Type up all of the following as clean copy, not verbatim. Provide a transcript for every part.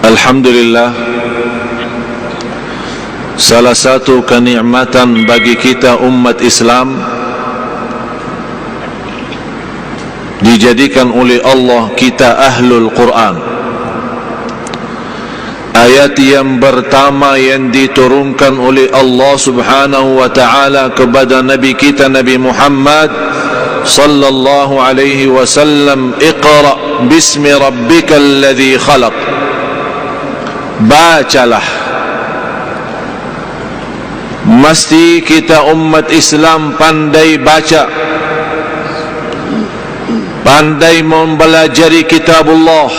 Alhamdulillah, salah satu kenikmatan bagi kita umat Islam dijadikan oleh Allah kita ahlul Quran. Ayat yang pertama yang diturunkan oleh Allah Subhanahu wa taala kepada nabi kita Nabi Muhammad sallallahu alaihi wasallam, Iqra bismi rabbikal ladzi khalaq. Bacalah. Mesti kita umat Islam pandai baca, pandai mempelajari kitabullah.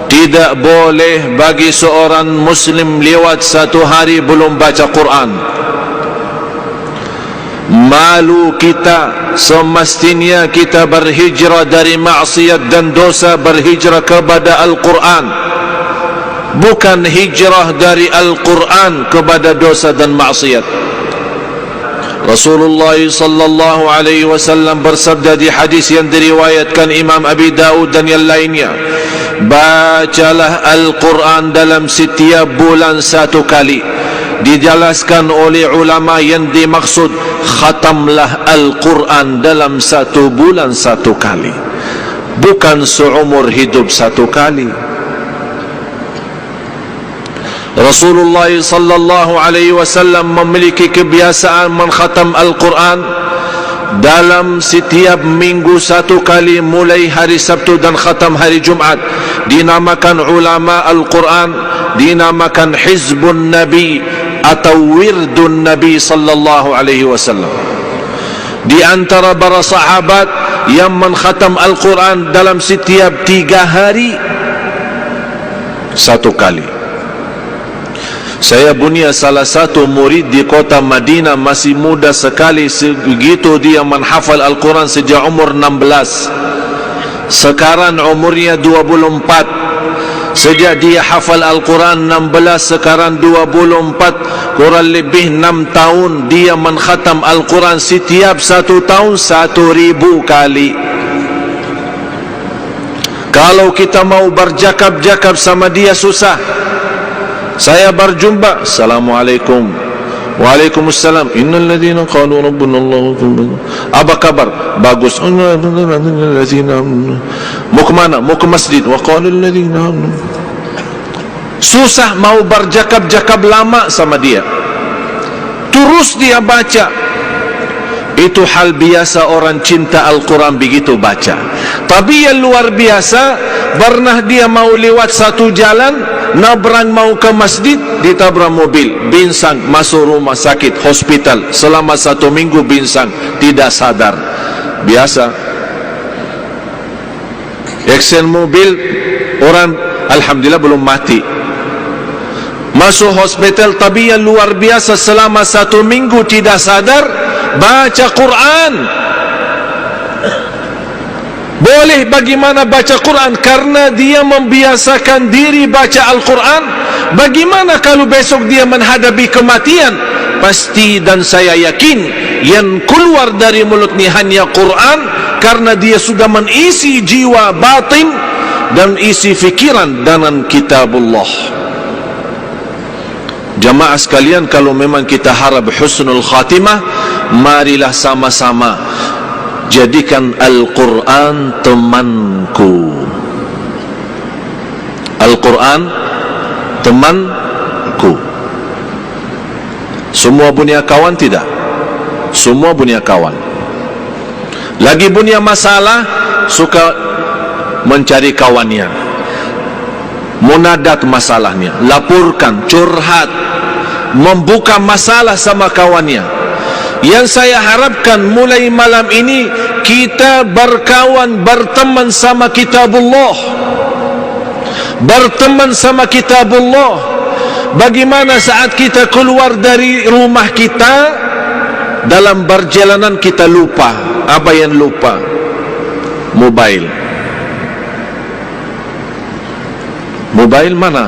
Tidak boleh bagi seorang muslim lewat satu hari belum baca Quran. Malu kita, semestinya kita berhijrah dari maksiat dan dosa, berhijrah kepada Al-Quran, bukan hijrah dari Al-Quran kepada dosa dan maksiat. Rasulullah sallallahu alaihi wasallam bersabda di hadis yang diriwayatkan Imam Abi Daud dan yang lainnya, bacalah Al-Quran dalam setiap bulan satu kali. Dijelaskan oleh ulama yang dimaksud, khatamlah Al-Quran dalam satu bulan satu kali, bukan seumur hidup satu kali. Rasulullah sallallahu alaihi wasallam memiliki kebiasaan mengkhatam Al-Quran dalam setiap minggu satu kali, mulai hari Sabtu dan khatam hari Jumat. Dinamakan ulama Al-Quran, dinamakan Hizbun Nabi atau Wirdun Nabi sallallahu alaihi wasallam. Di antara para sahabat yang mengkhatam Al-Quran dalam setiap 3 hari satu kali. Saya punya salah satu murid di kota Madinah, masih muda sekali, segitu dia menghafal Al-Quran sejak umur 16. Sekarang umurnya 24. Sejak dia hafal Al-Quran 16, sekarang 24, kurang lebih 6 tahun dia mengkhatam Al-Quran. Setiap 1 tahun 1000 kali. Kalau kita mau berjakab-jakab sama dia susah. Saya berjumpa, Assalamualaikum, Waalaikumsalam, innal ladzina qalu rabbuna Allah, apa kabar? Bagus. Mau ke mana? Mau ke masjid. Wa qalul ladzina, susah mau berjakab-jakab lama sama dia. Terus dia baca. Itu hal biasa orang cinta Al-Quran begitu baca. Tapi yang luar biasa, pernah dia mau lewat satu jalan, nabrang mau ke masjid, ditabrak mobil, binsang, masuk rumah sakit, hospital, selama 1 minggu binsang, tidak sadar. Biasa. Aksen mobil, orang alhamdulillah belum mati, masuk hospital. Tapi yang luar biasa, selama 1 minggu tidak sadar, baca Quran. Boleh bagaimana baca Quran? Karena dia membiasakan diri baca Al-Quran. Bagaimana kalau besok dia menghadapi kematian? Pasti dan saya yakin yang keluar dari mulutnya hanya Quran, karena dia sudah mengisi jiwa batin dan isi fikiran dengan kitabullah. Jamaah sekalian, kalau memang kita harap husnul khatimah, marilah sama-sama jadikan Al-Quran temanku. Al-Quran temanku. Semua punya kawan tidak? Semua punya kawan. Lagi punya masalah, suka mencari kawannya, munadat masalahnya, laporkan, curhat, membuka masalah sama kawannya. Yang saya harapkan mulai malam ini, kita berkawan, berteman sama kitabullah, berteman sama kitabullah. Bagaimana saat kita keluar dari rumah kita, dalam perjalanan kita lupa. Apa yang lupa? Mobile. Mobile mana?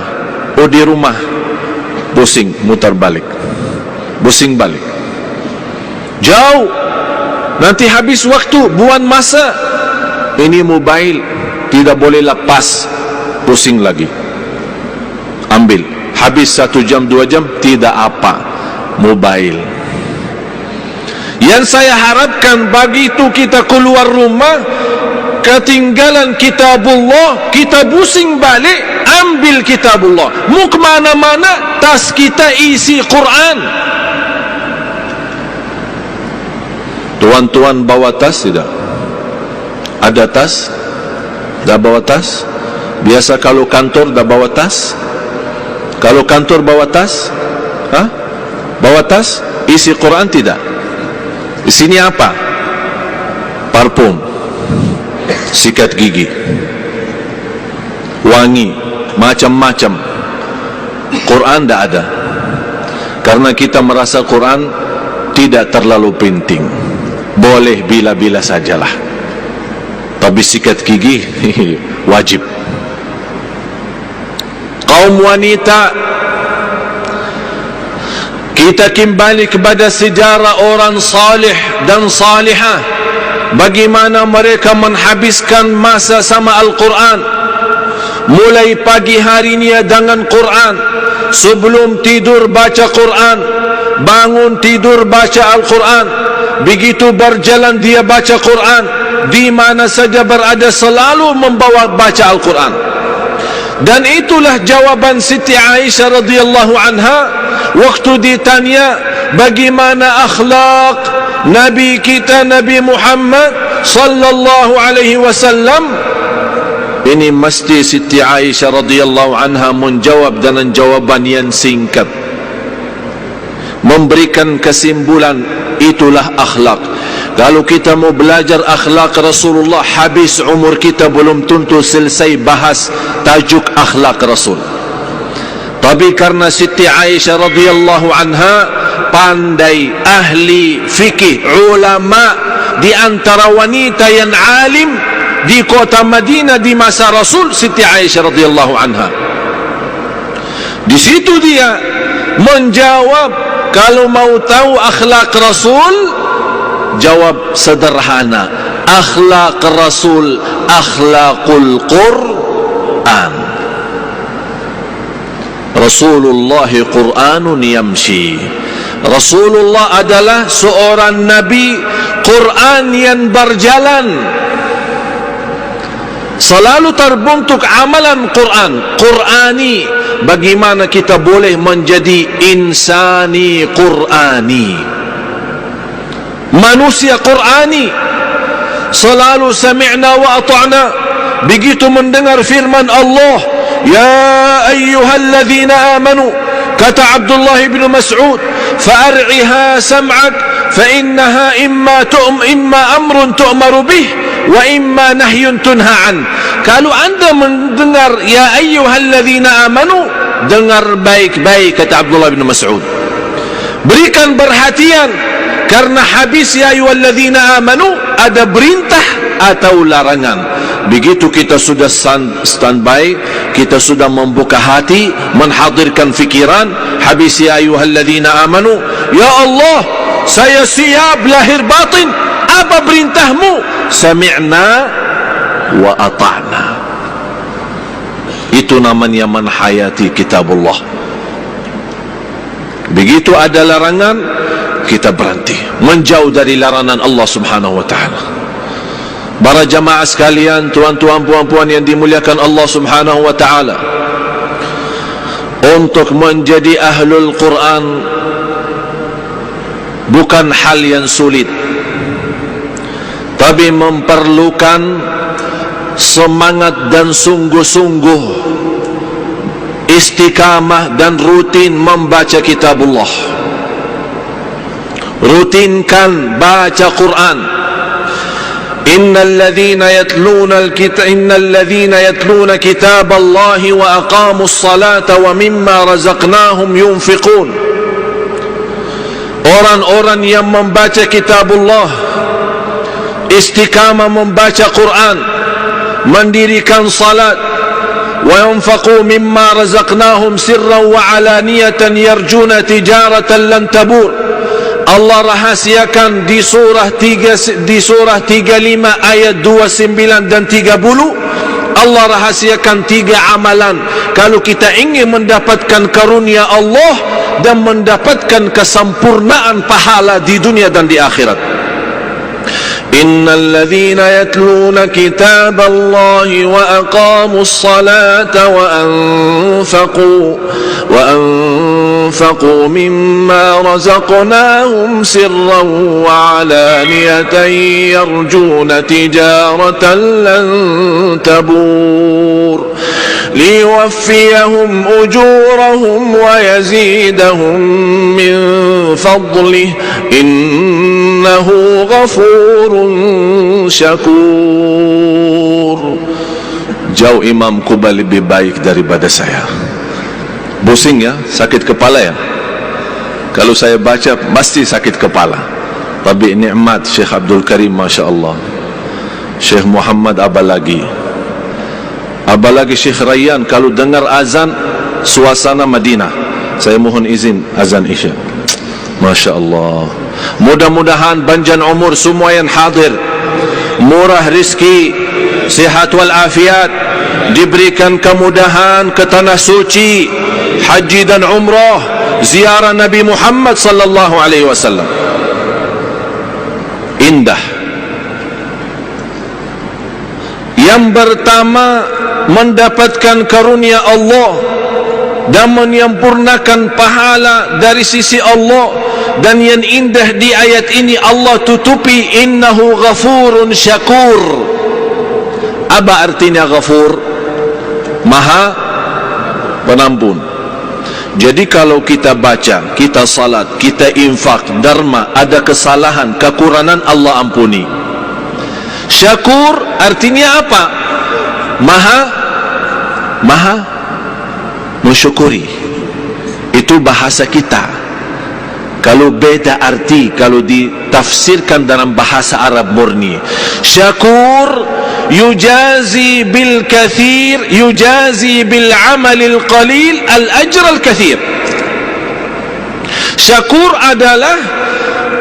Oh, di rumah. Pusing, mutar balik, pusing balik, jauh, nanti habis waktu, buang masa. Ini mobile tidak boleh lepas, pusing lagi. ambil. Habis 1 jam 2 jam, tidak apa, mobile. Yang saya harapkan begitu kita keluar rumah, ketinggalan kitabullah, kita pusing balik, ambil kitabullah. Mau ke mana-mana, tas kita isi Quran. Tuan-tuan bawa tas tidak? Ada tas? Dah bawa tas? Biasa kalau kantor dah bawa tas? Kalau kantor bawa tas? Bawa tas? Isi Quran tidak? Di sini apa? Parfum, sikat gigi, wangi, macam-macam. Quran tidak ada. Karena kita merasa Quran tidak terlalu penting. Boleh bila-bila sajalah. Tapi sikat gigi wajib. Kaum wanita, kita kembali kepada sejarah orang salih dan salihah, bagaimana mereka menghabiskan masa sama Al-Quran. Mulai pagi harinya dengan Quran, sebelum tidur baca Quran, bangun tidur baca Al-Quran, begitu berjalan dia baca Quran, di mana saja berada selalu membawa baca Al-Quran. Dan itulah jawaban Siti Aisyah radhiyallahu anha waktu ditanya bagaimana akhlak Nabi kita Nabi Muhammad sallallahu alaihi wasallam. Ini mesti Siti Aisyah radhiyallahu anha menjawab dengan jawaban yang singkat, memberikan kesimpulan, itulah akhlak. Kalau kita mau belajar akhlak Rasulullah, habis umur kita belum tentu selesai bahas tajuk akhlak Rasul. Tapi karena Siti Aisyah radhiyallahu anha pandai, ahli fikih, ulama, di antara wanita yang alim di kota Madinah di masa Rasul, Siti Aisyah radhiyallahu anha. Di situ dia menjawab, kalau mau tahu akhlak Rasul, jawab sederhana, akhlak Rasul akhlakul Quran. Rasulullah Quranun yamshi. Rasulullah adalah seorang Nabi Quran yang berjalan. Selalu terbentuk amalan Quran, Qurani. Bagaimana kita boleh menjadi insani Qurani, manusia Qurani? Selalu sami'na wa ata'na. Begitu mendengar firman Allah, ya ayyuhalladzina amanu, kata Abdullah bin Mas'ud, fa'ar'iha sam'ak fa innaha imma amrun tu'maru bih wa imma nahyun tunha an. Kalau anda mendengar ya ayyuhalladzina amanu, dengar baik-baik, kata Abdullah bin Mas'ud. Berikan perhatian, karena habis ya ayyuhalladzina amanu ada perintah atau larangan. Begitu kita sudah standby, kita sudah membuka hati, menghadirkan fikiran, habis ya ayyuhalladzina amanu, ya Allah, saya siap lahir batin, apa perintahmu? Sami'na wa ata'na. Itu namanya menhayati kitabullah. Begitu ada larangan, kita berhenti, menjauh dari larangan Allah subhanahu wa ta'ala. Para jamaah sekalian, tuan-tuan, puan-puan yang dimuliakan Allah subhanahu wa ta'ala, untuk menjadi ahlul Quran bukan hal yang sulit, tapi memerlukan semangat dan sungguh-sungguh, istiqamah dan rutin membaca kitabullah. Rutinkan baca Quran. Innalladzina yatluna kitaballahi wa aqamus salata wa mimma razaqnahum yunfiqun. Orang-orang yang membaca kitabullah, istiqamah membaca Quran, mendirikan salat, wa yunfaqu mimma razaqnahum sirran wa alaniyatan yarjuna tijaratan lan tabur. Allah rahasiakan di surah 35 ayat 29 dan 30. Allah rahasiakan 3 amalan kalau kita ingin mendapatkan karunia Allah dan mendapatkan kesempurnaan pahala di dunia dan di akhirat. Innal ladzina yatluna kitaballahi wa aqamus salata wa anfaqu mimma razaqnahum sirran wa alaniyatan yarjuna tijaratan lan tabur liyuwaffiyahum ujurahum wa yazidahum min fadlih innahu ghafurun syakur. Jauh Imam Kuba lebih baik daripada saya. Pusing ya, sakit kepala ya. Kalau saya baca pasti sakit kepala. Tapi nikmat Syekh Abdul Karim, Masya Allah. Syekh Muhammad Abalagi Syekh Rayyan, kalau dengar azan suasana Madinah. Saya mohon izin azan Isya. Masya Allah. Mudah-mudahan panjang umur semua yang hadir, murah rizki, sihat wal afiat, diberikan kemudahan ke tanah suci, haji dan umrah, ziarah Nabi Muhammad sallallahu alaihi wasallam. Indah. Yang pertama, mendapatkan karunia Allah dan menyempurnakan pahala dari sisi Allah. Dan yang indah di ayat ini Allah tutupi, innahu ghafurun syakur. Apa artinya ghafur? Maha penampun. Jadi kalau kita baca, kita salat, kita infak, dharma, ada kesalahan, kekurangan, Allah ampuni. Syakur artinya apa? Maha mensyukuri. Itu bahasa kita. Kalau beda arti kalau ditafsirkan dalam bahasa Arab murni. Syakur yujazi bil kathir, yujazi bil amalil qalil al ajr al kathir. Syakur adalah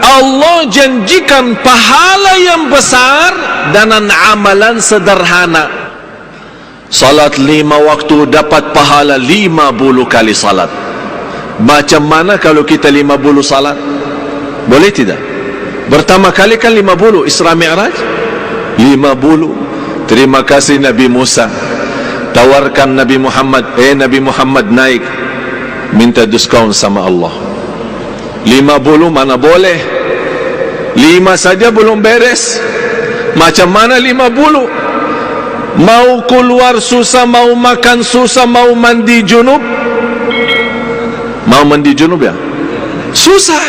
Allah janjikan pahala yang besar dengan amalan sederhana. Salat 5 waktu dapat pahala 50 kali salat. Macam mana kalau kita 50 salat? Boleh tidak? Pertama kali kan 50 Isra Mi'raj 50. Terima kasih Nabi Musa tawarkan Nabi Muhammad, Nabi Muhammad naik, minta diskaun sama Allah. 50 mana boleh, 5 saja belum beres, macam mana 50? Mau keluar susah, mau makan susah, mau mandi junub. Mau mandi junub ya? Susah.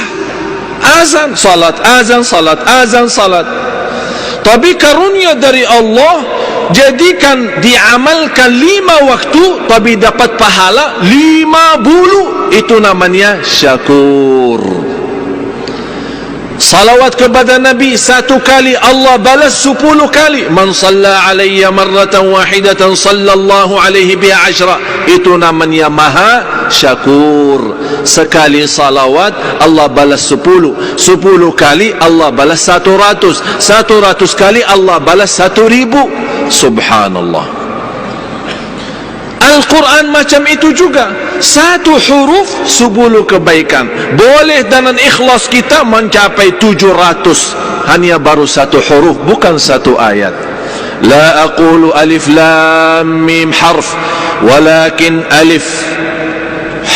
Azan, salat, azan, salat, azan, salat. Tapi karunia dari Allah, jadikan diamalkan 5 waktu, tapi dapat pahala 50. Itu namanya syakur. Salawat kepada Nabi 1 kali, Allah balas 10 kali. Man salla alayya marratan wahidatan sallallahu alaihi biha 10. Itu namanya maha syakur. Sekali salawat Allah balas 10. 10 kali Allah balas 100. 100 kali Allah balas 1000. Subhanallah. Al-Quran macam itu juga. 1 huruf 10 kebaikan. Boleh dengan ikhlas kita mencapai 700. Hanya baru 1 huruf, bukan 1 ayat. La aqulu alif lam mim harf, walakin alif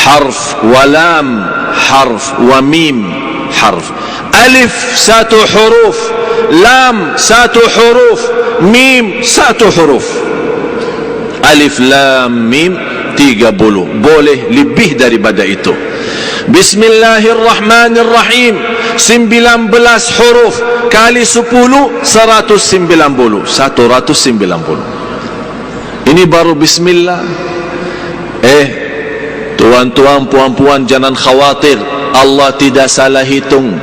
harf, wa lam harf, wa mim harf. Alif 1 huruf, lam 1 huruf, mim 1 huruf. Alif lam mim 30. Boleh lebih daripada itu. Bismillahirrahmanirrahim 19 huruf kali 10 190. 190. Ini baru bismillah. Tuan-tuan, puan-puan, jangan khawatir, Allah tidak salah hitung.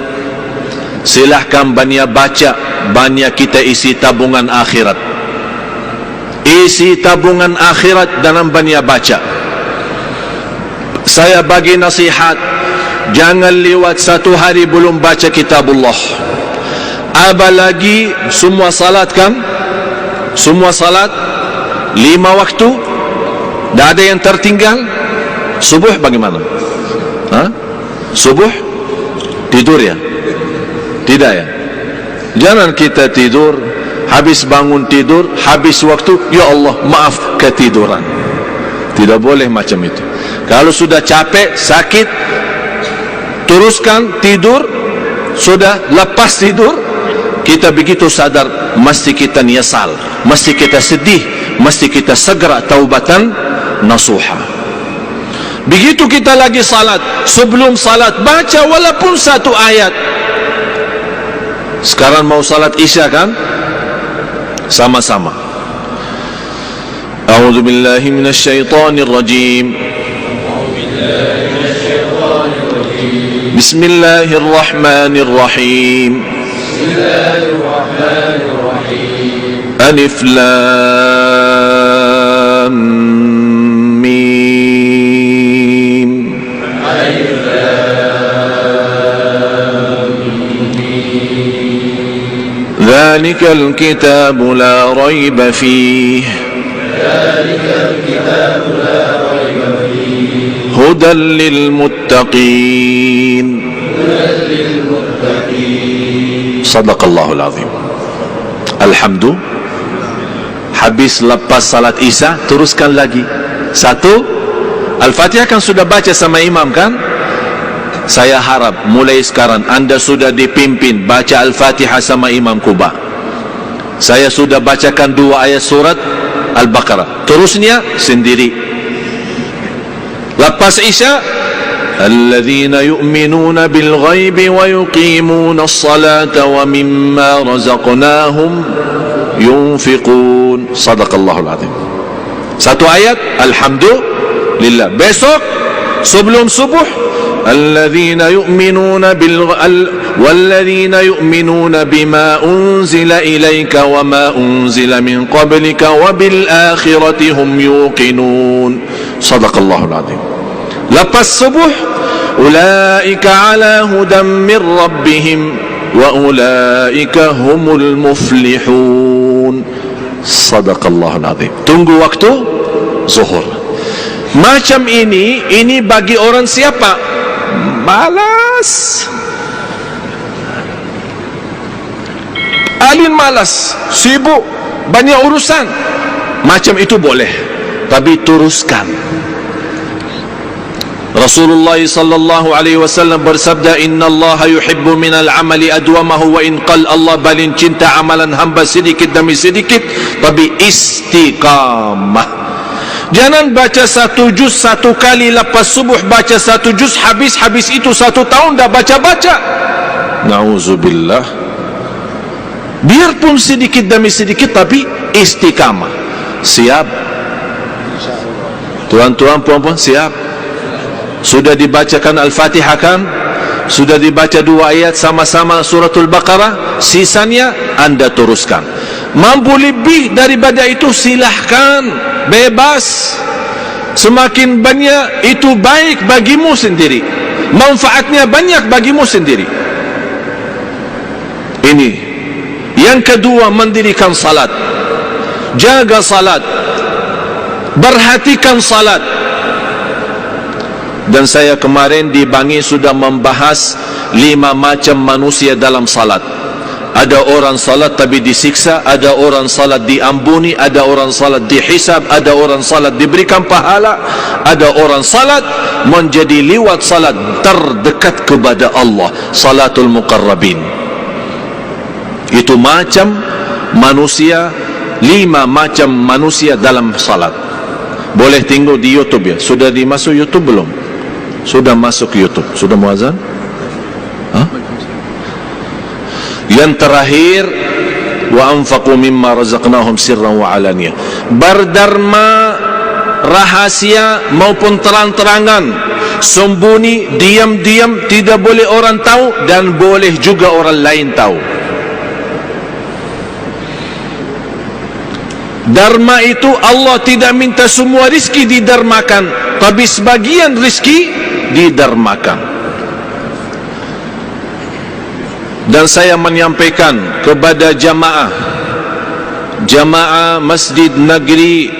Silahkan banyak baca, banyak kita isi tabungan akhirat. Isi tabungan akhirat dalam banyak baca. Saya bagi nasihat, jangan lewat 1 hari belum baca kitabullah. Apalagi semua salat kan? Semua salat 5 waktu, tak ada yang tertinggal. Subuh bagaimana? Subuh tidur ya? Tidak ya? Jangan kita tidur, habis bangun tidur, habis waktu, ya Allah maaf ketiduran. Tidak boleh macam itu. Kalau sudah capek, sakit, teruskan tidur. Sudah lepas tidur, kita begitu sadar, mesti kita nyesal, mesti kita sedih, mesti kita segera taubatan nasuha. Begitu kita lagi salat, sebelum salat baca walaupun 1 ayat. Sekarang mau salat isya kan? Sama-sama. A'udzu billahi minasyaitonir rajim. Bismillahirrahmanirrahim. Alif lam mim. Dzalikal kitabu la raiba fihi. Hudan lil muttaqin. Sadaqallahul azim. Alhamdulillah. Habis lepas salat isya, teruskan lagi. 1, Al-Fatihah kan sudah baca sama imam kan? Saya harap mulai sekarang anda sudah dipimpin baca Al-Fatihah sama Imam Kuba. Saya sudah bacakan 2 ayat surat Al-Baqarah, terusnya sendiri. Lepas isya, alladzina yu'minuna bil ghaibi wa yuqimuna as-salata wa mimma razaqnahum yunfiqun. Sadaqallahul azim. 1 ayat alhamdulillah. Besok sebelum subuh, alladzina yu'minuna walladzina yu'minuna bima unzila ilaika wa ma unzila min qablika wa bil akhirati hum yuqinun. Sadaqallahul azim. Lepas subuh, ulaika ala hudan min rabbihim wa ulaika humul muflihun. Sadaqallahul azim. Tunggu waktu zuhur. Macam ini bagi orang siapa? Malas. Alin malas, sibuk, banyak urusan. Macam itu boleh, tapi teruskan. Rasulullah sallallahu alaihi wasallam bersabda, innallaha yuhibbu minal amali adwamahu wa in qal. Allah paling cinta amalan hamba sedikit demi sedikit, tapi istiqamah. Jangan baca 1 juz 1 kali, lepas subuh baca 1 juz, habis itu 1 tahun dah baca-baca. Nauzubillah. Biarpun sedikit demi sedikit, tapi istiqamah. Siap? Tuan-tuan, puan-puan, siap? Sudah dibacakan Al-Fatihah kan? Sudah dibaca 2 ayat sama-sama suratul Baqarah, sisanya anda teruskan. Mampu lebih daripada itu silahkan, bebas. Semakin banyak itu baik bagimu sendiri, manfaatnya banyak bagimu sendiri. Ini yang kedua, mendirikan salat, jaga salat, perhatikan salat. Dan saya kemarin di Bangi sudah membahas 5 macam manusia dalam salat. Ada orang salat tapi disiksa, ada orang salat diampuni, ada orang salat dihisab, ada orang salat diberikan pahala, ada orang salat menjadi liwat salat terdekat kepada Allah, salatul muqarrabin. Itu macam manusia, 5 macam manusia dalam salat. Boleh tengok di YouTube ya. Sudah dimasuk YouTube belum? Sudah masuk YouTube. Sudah muazan? Yang terakhir, wa anfaqu mimma razaqnahum sirran wa alaniyah. Berderma rahasia maupun terang-terangan, sembunyi, diam-diam, tidak boleh orang tahu dan boleh juga orang lain tahu. Dharma itu Allah tidak minta semua rizki didermakan, tapi sebagian rizki didermakan. Dan saya menyampaikan kepada jamaah Masjid Negeri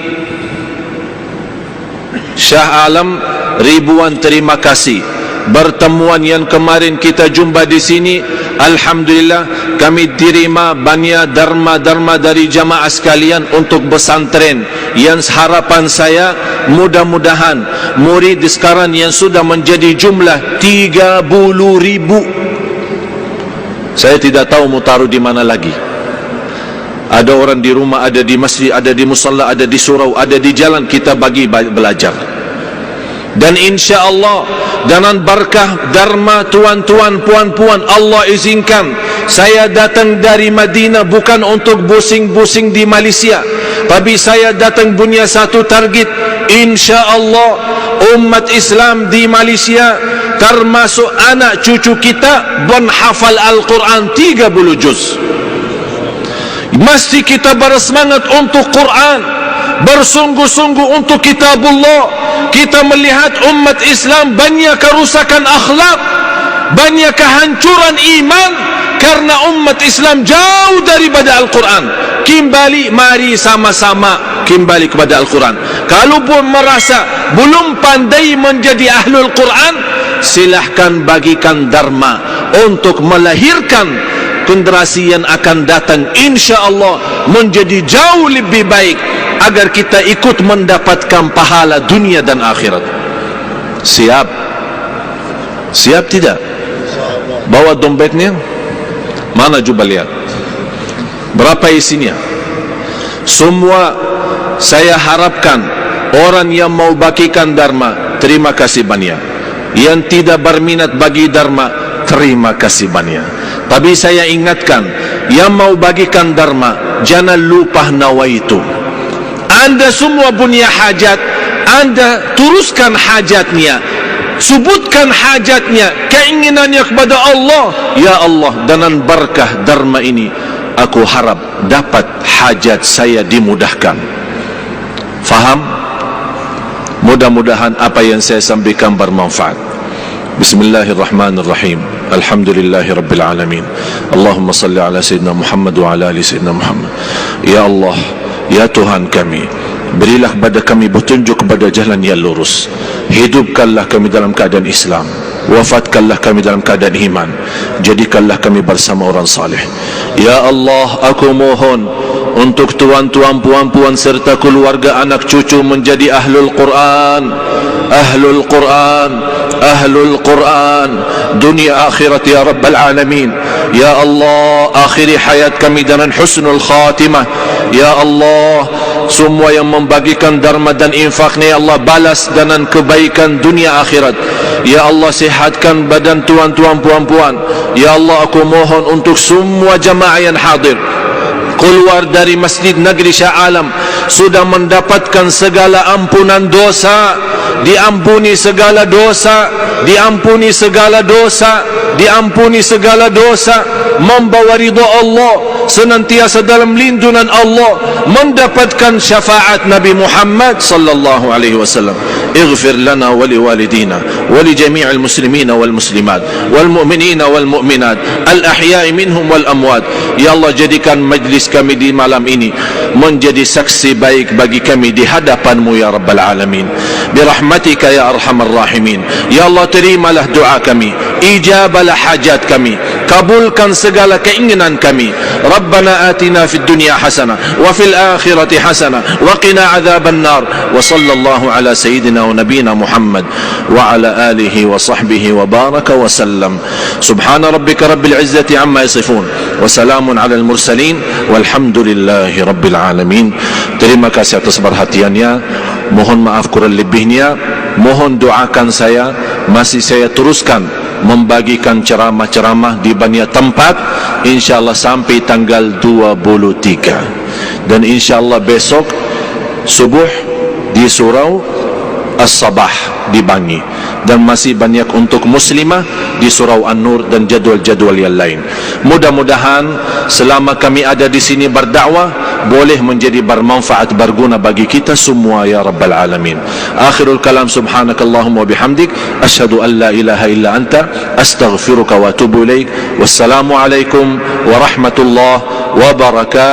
Syah Alam, ribuan terima kasih. Pertemuan yang kemarin kita jumpa di sini, alhamdulillah kami terima banyak dharma dari jamaah sekalian untuk pesantren. Yang harapan saya, mudah-mudahan murid sekarang yang sudah menjadi jumlah 30.000. Saya tidak tahu mau taruh di mana lagi. Ada orang di rumah, ada di masjid, ada di musalla, ada di surau, ada di jalan, kita bagi belajar. Dan insya Allah dengan berkah dharma tuan-tuan, puan-puan, Allah izinkan saya datang dari Madinah bukan untuk pusing-pusing di Malaysia, tapi saya datang punya satu target. Insya Allah umat Islam di Malaysia termasuk anak cucu kita menghafal Al-Quran 30 juz. Mesti kita bersemangat untuk Quran, bersungguh-sungguh untuk kitabullah. Kita melihat umat Islam banyak kerusakan akhlak, banyak kehancuran iman karena umat Islam jauh daripada Al-Quran. Kembali, mari sama-sama kembali kepada Al-Quran. Kalau pun merasa belum pandai menjadi ahlul Quran, silahkan bagikan dharma untuk melahirkan generasi yang akan datang, insya Allah menjadi jauh lebih baik, agar kita ikut mendapatkan pahala dunia dan akhirat. Siap? Siap tidak? Bawa dompetnya. Mana coba lihat berapa isinya. Semua saya harapkan orang yang mau bagikan dharma, terima kasih banyak. Yang tidak berminat bagi dharma, terima kasih banyak. Tapi saya ingatkan, yang mau bagikan dharma, jangan lupa nawaitu. Anda semua punya hajat, Anda teruskan hajatnya, sebutkan hajatnya, keinginannya kepada Allah. Ya Allah, dengan berkah dharma ini, aku harap dapat hajat saya dimudahkan. Faham? Mudah-mudahan apa yang saya sampaikan bermanfaat. Bismillahirrahmanirrahim. Alhamdulillahirabbil alamin. Allahumma salli ala sayyidina Muhammad wa ala ali sayyidina Muhammad. Ya Allah, ya Tuhan kami, berilah kepada kami petunjuk kepada jalan yang lurus. Hidupkanlah kami dalam keadaan Islam, wafatkanlah kami dalam keadaan iman, jadikanlah kami bersama orang saleh. Ya Allah, aku mohon untuk tuan-tuan, puan-puan serta keluarga anak cucu menjadi ahlul Quran, ahlul Quran, ahlul Quran, dunia akhirat ya Rabbal Alamin. Ya Allah, akhiri hayat kami dengan husnul khatimah. Ya Allah, semua yang membagikan dharma dan infaknya, ya Allah, balas dengan kebaikan dunia akhirat. Ya Allah, sihatkan badan tuan-tuan, puan-puan. Ya Allah, aku mohon untuk semua jamaah yang hadir keluar dari Masjid Negeri Shah Alam sudah mendapatkan segala ampunan dosa, diampuni segala dosa, diampuni segala dosa, diampuni segala dosa, membawa ridha Allah, senantiasa dalam lindungan Allah, mendapatkan syafaat Nabi Muhammad sallallahu alaihi wasallam. Ighfir lana wa liwalidina wa li jami'il muslimina wal muslimat wal mu'minina wal mu'minat al ahya'i minhum wal amwat. Ya Allah, jadikan majlis kami di malam ini menjadi saksi baik bagi kami di hadapan-Mu ya Rabbal Alamin. Birahmatika ya Arhamar Rahimin. Ya Allah, terimalah doa kami, ijabalah hajat kami, kabulkan segala keinginan kami. Rabbana atina fid dunya hasanah wa fil akhirati hasanah wa qina adzaban nar. Wa sallallahu ala sayyidina wa nabiyina Muhammad wa ala alihi wa sahbihi wa baraka wa sallam. Subhana rabbika rabbil izzati amma yasifun wa salamun ala al mursalin walhamdulillahi rabbil alamin. Terima kasih atas perhatiannya. Mohon maaf kurang lebihnya. Mohon doakan saya, masih saya teruskan membagikan ceramah-ceramah di banyak tempat, insyaallah sampai tanggal 23. Dan insyaallah besok subuh di surau As-Sabah di Bangi, dan masih banyak untuk muslimah di surau An-Nur dan jadual-jadual yang lain. Mudah-mudahan selama kami ada di sini berdakwah boleh menjadi bermanfaat, berguna bagi kita semua ya Rabbal Alamin. Akhirul kalam, subhanakallahumma wa bihamdik, asyhadu an la ilaha illa anta, astaghfiruka wa atubu ilaik. Wassalamu alaikum warahmatullahi wabarakatuh.